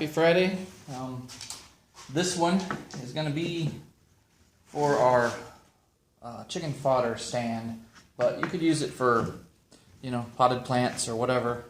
Friday. This one is going to be for our chicken fodder stand, but you could use it for, you know, potted plants or whatever.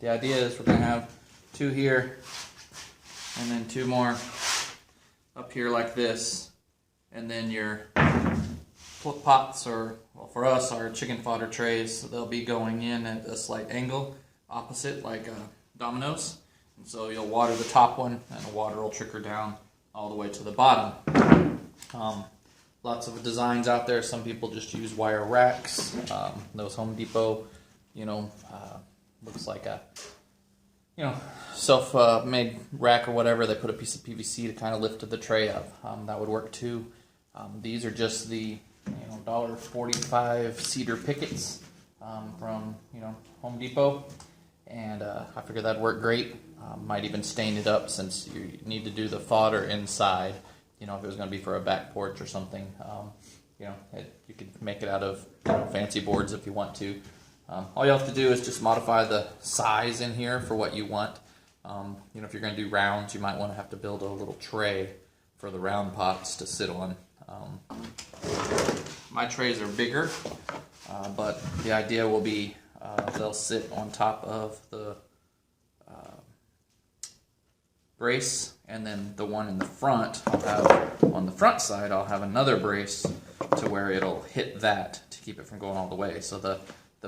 The idea is we're going to have 2 here and then 2 more up here like this, and then your pots, or well, for us, our chicken fodder trays, they'll be going in at a slight angle opposite, like dominoes. And so you'll water the top one and the water will trickle down all the way to the bottom. Lots of designs out there. Some people just use wire racks. Those Home Depot, looks like a self-made rack or whatever. They put a piece of PVC to kind of lift the tray up. That would work too. These are just the $1.45 cedar pickets from Home Depot, and I figured that'd work great. Might even stain it up since you need to do the fodder inside. If it was going to be for a back porch or something, you could make it out of fancy boards if you want to. All you have to do is just modify the size in here for what you want. If you're going to do rounds, you might want to have to build a little tray for the round pots to sit on. My trays are bigger, but the idea will be they'll sit on top of the brace, and then the one in the front, on the front side, I'll have another brace to where it'll hit that to keep it from going all the way. So the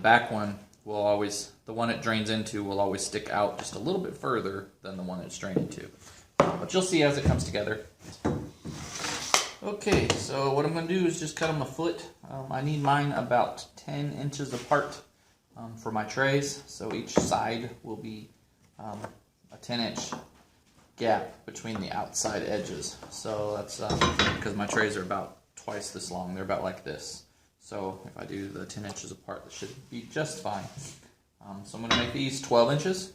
back one will always, the one it drains into will always stick out just a little bit further than the one it's draining to. But you'll see as it comes together. Okay, so what I'm going to do is just cut them a foot. I need mine about 10 inches apart for my trays. So each side will be a 10-inch gap between the outside edges. So that's because my trays are about twice this long. They're about like this. So if I do the 10 inches apart, it should be just fine. So I'm going to make these 12 inches.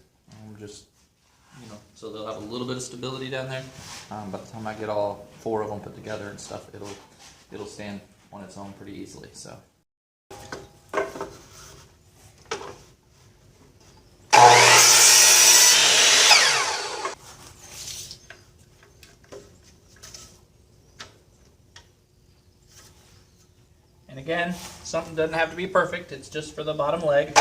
So they'll have a little bit of stability down there. By the time I get all 4 of them put together and stuff, it'll stand on its own pretty easily. So. And again, something doesn't have to be perfect. It's just for the bottom leg.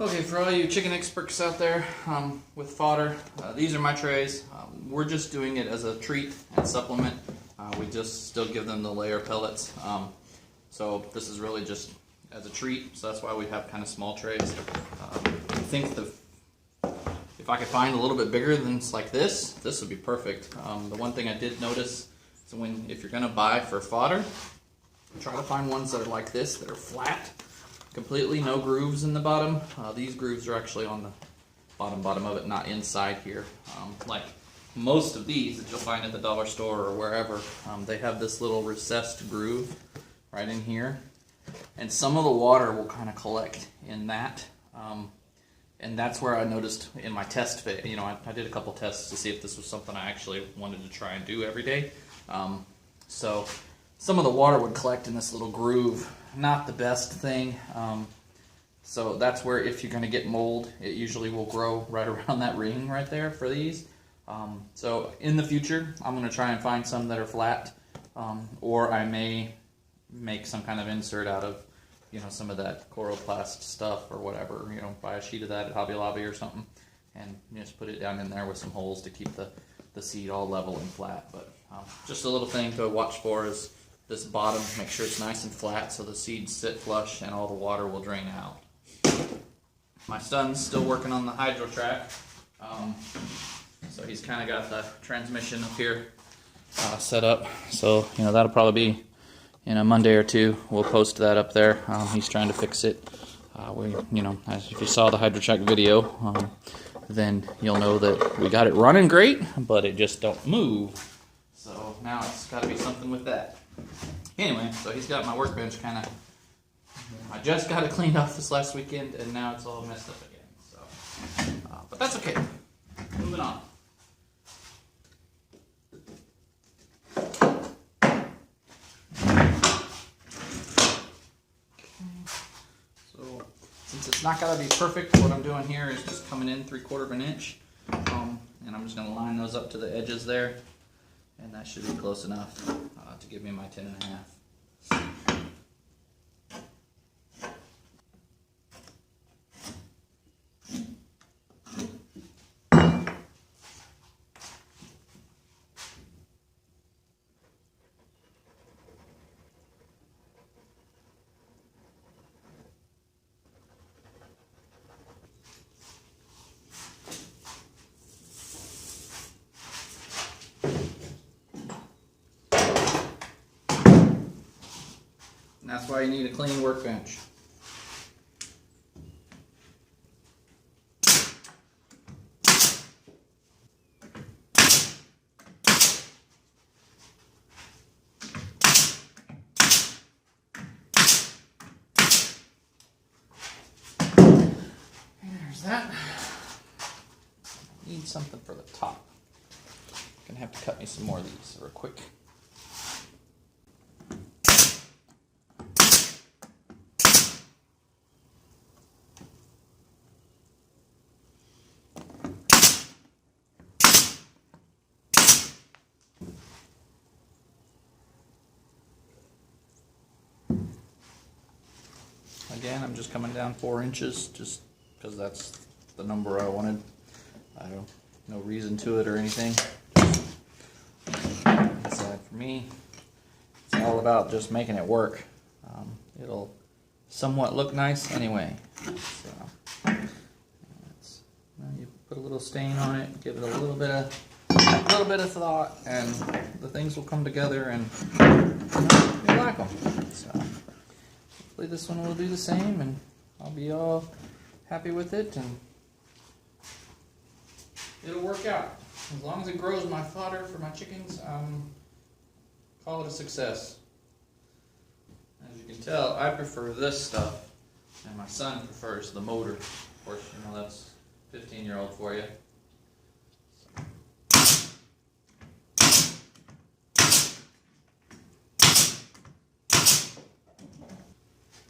Okay, for all you chicken experts out there with fodder, these are my trays. We're just doing it as a treat and supplement. We just still give them the layer pellets. So this is really just as a treat, so that's why we have kind of small trays. I think if I could find a little bit bigger than like this would be perfect. The one thing I did notice is if you're going to buy for fodder, try to find ones that are like this, that are flat. Completely no grooves in the bottom. These grooves are actually on the bottom of it, not inside here. Like most of these that you'll find at the dollar store or wherever, they have this little recessed groove right in here. And some of the water will kind of collect in that. And that's where I noticed in my test fit, I did a couple tests to see if this was something I actually wanted to try and do every day. So some of the water would collect in this little groove. Not the best thing. So that's where, if you're going to get mold, it usually will grow right around that ring right there for these. So in the future, I'm going to try and find some that are flat, or I may make some kind of insert out of, some of that Coroplast stuff or whatever. Buy a sheet of that at Hobby Lobby or something, and just put it down in there with some holes to keep the seed all level and flat. But just a little thing to watch for is this bottom, make sure it's nice and flat so the seeds sit flush and all the water will drain out. My son's still working on the hydro track, so he's kind of got the transmission up here set up. So that'll probably be in a Monday or 2. We'll post that up there. He's trying to fix it. If you saw the hydro track video, then you'll know that we got it running great, but it just don't move. So now it's got to be something with that. Anyway, so he's got my workbench kind of, I just got it cleaned off this last weekend, and now it's all messed up again. So, but that's okay. Moving on. So since it's not got to be perfect, what I'm doing here is just coming in 3/4 of an inch, and I'm just going to line those up to the edges there, and that should be close enough to give me my 10.5. That's why you need a clean workbench. And there's that. Need something for the top. Gonna have to cut me some more of these real quick. Again, I'm just coming down 4 inches just because that's the number I wanted. I don't, no reason to it or anything. Inside for me, it's all about just making it work. It'll somewhat look nice anyway. So you put a little stain on it, give it a little bit of thought, and the things will come together, and you like them. So hopefully this one will do the same, and I'll be all happy with it, and it'll work out. As long as it grows my fodder for my chickens, call it a success. As you can tell, I prefer this stuff, and my son prefers the motor. Of course, you know, that's 15-year-old for you.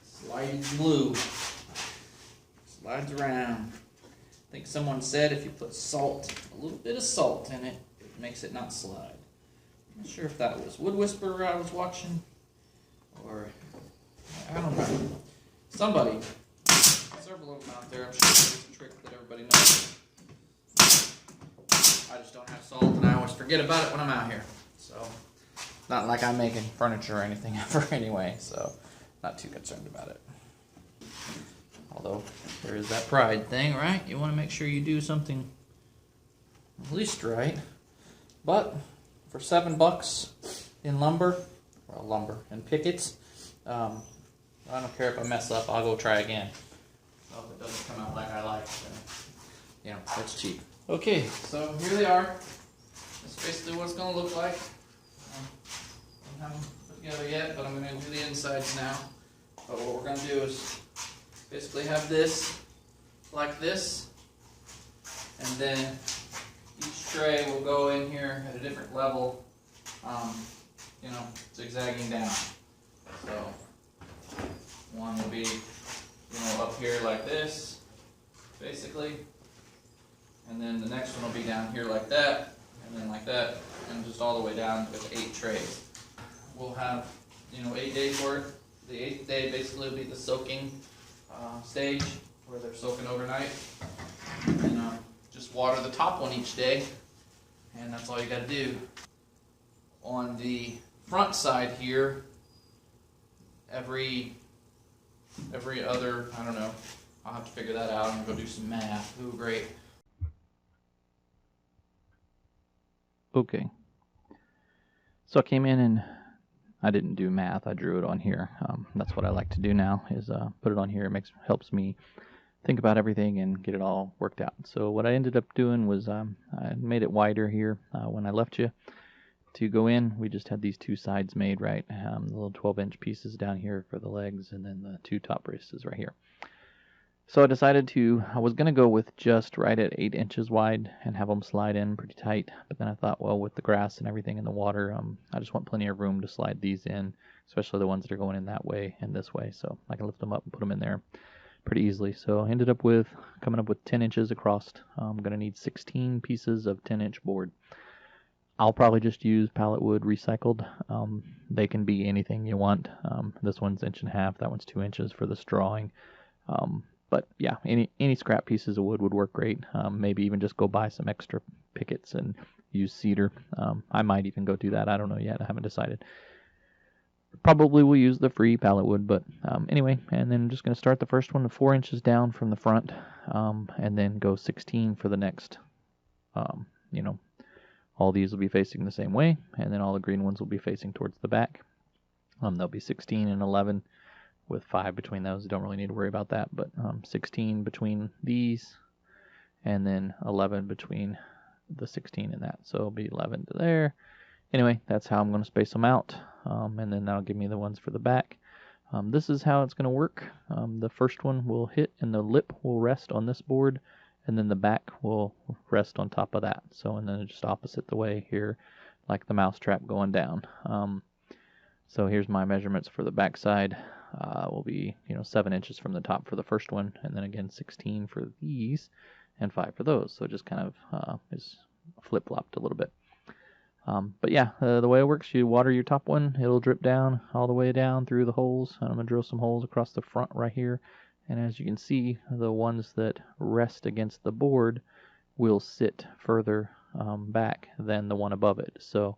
Slides blue. Slides around. I think someone said if you put salt, a little bit of salt in it, it makes it not slide. I'm not sure if that was Wood Whisperer I was watching, or I don't know. Somebody, several of them out there, I'm sure there's a trick that everybody knows. I just don't have salt, and I always forget about it when I'm out here. So, not like I'm making furniture or anything ever anyway, so not too concerned about it. Although, there is that pride thing, right? You want to make sure you do something at least right. But, for $7 in lumber, and pickets, I don't care if I mess up, I'll go try again. So if it doesn't come out like I like, then, you know, it's cheap. Okay, so here they are. That's basically what it's going to look like. I haven't put together yet, but I'm going to do the insides now. But what we're going to do is basically have this like this, and then each tray will go in here at a different level, you know, zigzagging down. So one will be, you know, up here like this, basically, and then the next one will be down here like that, and then like that, and just all the way down with 8 trays. We'll have, you know, 8 days worth. The 8th day basically will be the soaking stage, where they're soaking overnight, and just water the top one each day, and that's all you got to do. On the front side here, every other, I don't know, I'll have to figure that out. I'm gonna go do some math. Ooh, great. Okay, so I came in and I didn't do math, I drew it on here. That's what I like to do now, is put it on here. It helps me think about everything and get it all worked out. So what I ended up doing was I made it wider here when I left you, to go in, we just had these two sides made, right? The little 12-inch pieces down here for the legs, and then the two top braces right here. So I was going to go with just right at 8 inches wide and have them slide in pretty tight. But then I thought, well, with the grass and everything in the water, I just want plenty of room to slide these in, especially the ones that are going in that way and this way. So I can lift them up and put them in there pretty easily. So I ended up coming up with 10 inches across. I'm going to need 16 pieces of 10-inch board. I'll probably just use pallet wood recycled. They can be anything you want. This one's 1.5 inches, that one's 2 inches for the strawing. But yeah, any scrap pieces of wood would work great. Maybe even just go buy some extra pickets and use cedar. I might even go do that. I don't know yet. I haven't decided. Probably will use the free pallet wood, but anyway. And then I'm just going to start the first one 4 inches down from the front, and then go 16 for the next. All these will be facing the same way, and then all the green ones will be facing towards the back. They'll be 16 and 11. With 5 between those. You don't really need to worry about that, but 16 between these, and then 11 between the 16 and that. So it'll be 11 to there. Anyway, that's how I'm going to space them out, and then that'll give me the ones for the back. This is how it's going to work. The first one will hit, and the lip will rest on this board, and then the back will rest on top of that. So, and then just opposite the way here, like the mouse trap going down. So here's my measurements for the back side. Will be 7 inches from the top for the first one, and then again 16 for these, and 5 for those. So it just kind of is flip-flopped a little bit. But yeah, the way it works, you water your top one, it'll drip down all the way down through the holes. And I'm gonna drill some holes across the front right here, and as you can see, the ones that rest against the board will sit further back than the one above it. So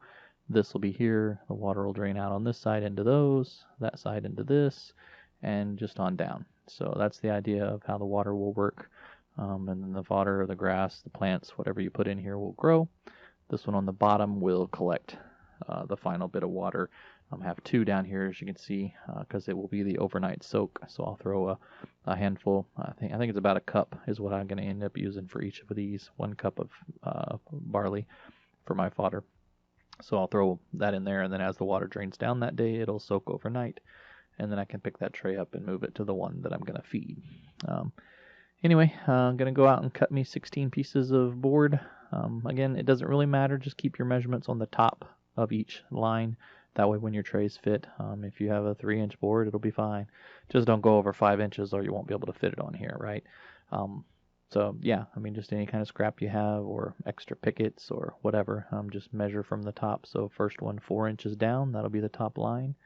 this will be here, the water will drain out on this side into those, that side into this, and just on down. So that's the idea of how the water will work. And then the fodder, the grass, the plants, whatever you put in here will grow. This one on the bottom will collect the final bit of water. I have 2 down here, as you can see, because it will be the overnight soak. So I'll throw a handful. I think it's about a cup is what I'm going to end up using for each of these. 1 cup of barley for my fodder. So I'll throw that in there, and then as the water drains down that day, it'll soak overnight, and then I can pick that tray up and move it to the one that I'm going to feed. Anyway, I'm going to go out and cut me 16 pieces of board. Again, it doesn't really matter. Just keep your measurements on the top of each line. That way when your trays fit, if you have a 3-inch board, it'll be fine. Just don't go over 5 inches or you won't be able to fit it on here, right? So yeah, I mean, just any kind of scrap you have or extra pickets or whatever, just measure from the top. So first one 4 inches down, that'll be the top line.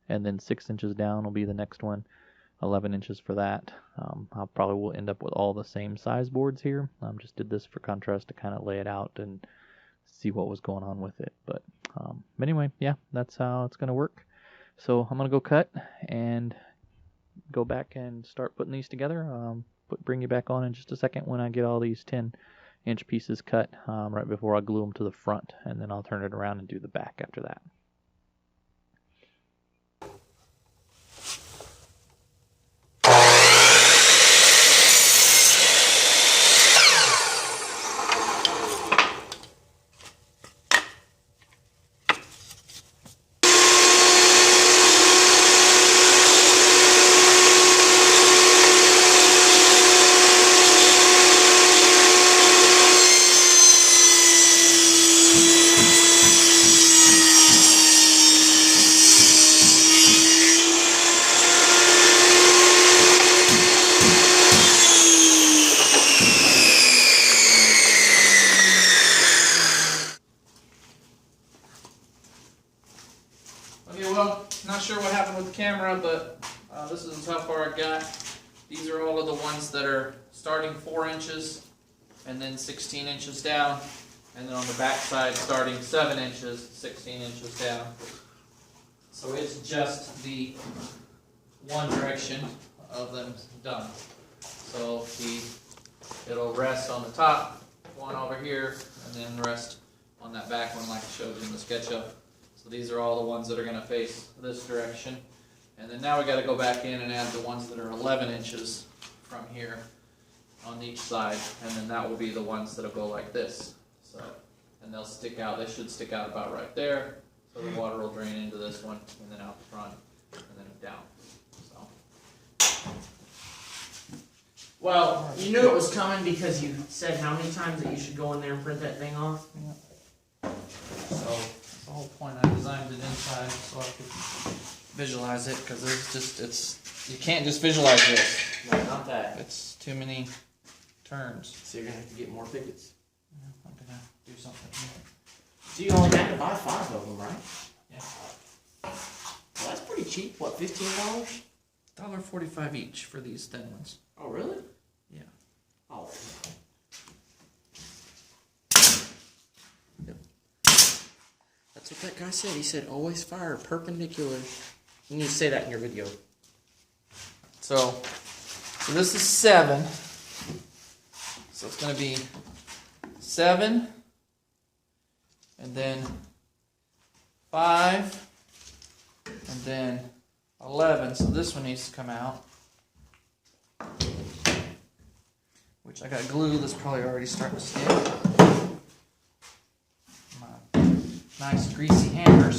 And then 6 inches down will be the next one, 11 inches for that. I probably will end up with all the same size boards here. Just did this for contrast to kind of lay it out and see what was going on with it. But anyway, yeah, that's how it's going to work. So I'm going to go cut and go back and start putting these together. Bring you back on in just a second when I get all these 10-inch pieces cut right before I glue them to the front, and then I'll turn it around and do the back after that. Okay, well, not sure what happened with the camera, but this is how far I got. These are all of the ones that are starting 4 inches and then 16 inches down, and then on the back side starting 7 inches, 16 inches down. So it's just the one direction of them done. So it'll rest on the top one over here, and then rest on that back one like I showed you in the SketchUp. So these are all the ones that are going to face this direction. And then now we got to go back in and add the ones that are 11 inches from here on each side, and then that will be the ones that'll go like this. So, and they'll stick out. They should stick out about right there, so the water will drain into this one, and then out the front, and then down. So. Well, you knew it was coming because you said how many times that you should go in there and print that thing off? Yeah. So that's the whole point. I designed it inside so I could visualize it, because you can't just visualize this. No, not that. It's too many turns. So you're gonna have to get more pickets. Yeah, I'm gonna do something here. So you only had to buy 5 of them, right? Yeah. Well, that's pretty cheap. What, $15? $1.45 each for these thin ones. Oh, really? Yeah. Oh. Yep. That's what that guy said. He said always fire perpendicular. You need to say that in your video. So this is 7. So it's going to be 7, and then 5, and then 11. So this one needs to come out. Which I got glue that's probably already starting to stick. My nice greasy hammers.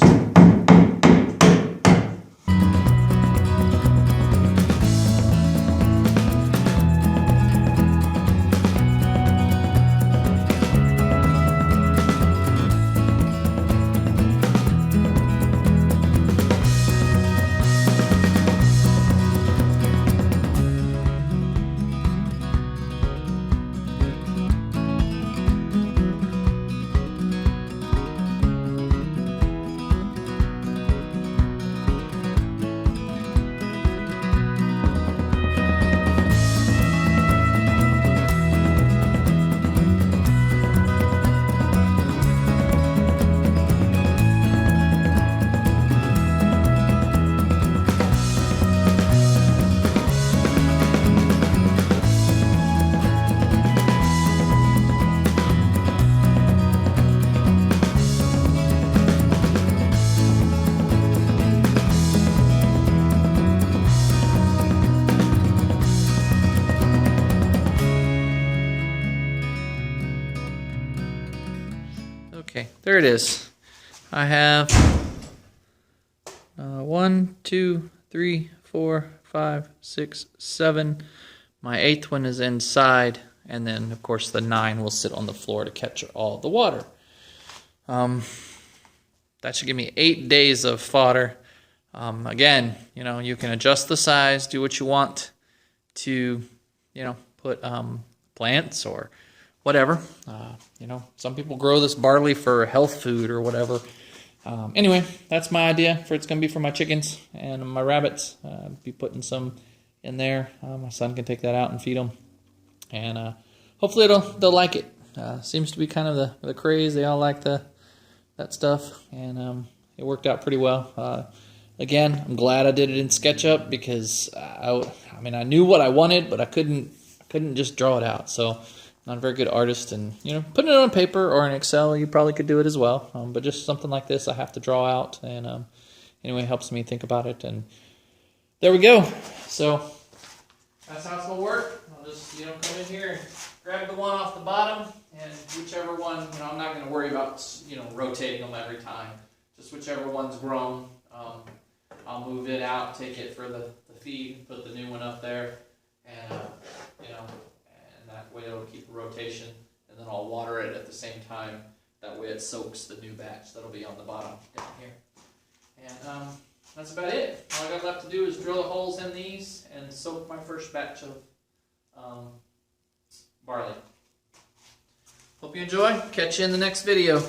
Okay, there it is. I have 1, 2, 3, 4, 5, 6, 7. My 8th one is inside, and then of course the 9 will sit on the floor to catch all the water. That should give me 8 days of fodder. Again, you can adjust the size, do what you want to, put plants or whatever. Some people grow this barley for health food or whatever. Anyway, that's my idea for it's going to be for my chickens and my rabbits. Be putting some in there. My son can take that out and feed them, and hopefully they'll like it. Seems to be kind of the craze. They all like that stuff, and it worked out pretty well. Again, I'm glad I did it in SketchUp because I knew what I wanted, but I couldn't just draw it out. So. Not a very good artist, and putting it on paper or in Excel, you probably could do it as well. But just something like this, I have to draw out, and anyway, it helps me think about it. And there we go. So that's how it's gonna work. I'll just come in here and grab the one off the bottom, and whichever one I'm not gonna worry about rotating them every time. Just whichever one's grown, I'll move it out, take it for the feed, put the new one up there, and that way it'll keep a rotation, and then I'll water it at the same time. That way it soaks the new batch that'll be on the bottom down here. And that's about it. All I got left to do is drill the holes in these and soak my first batch of barley. Hope you enjoy. Catch you in the next video.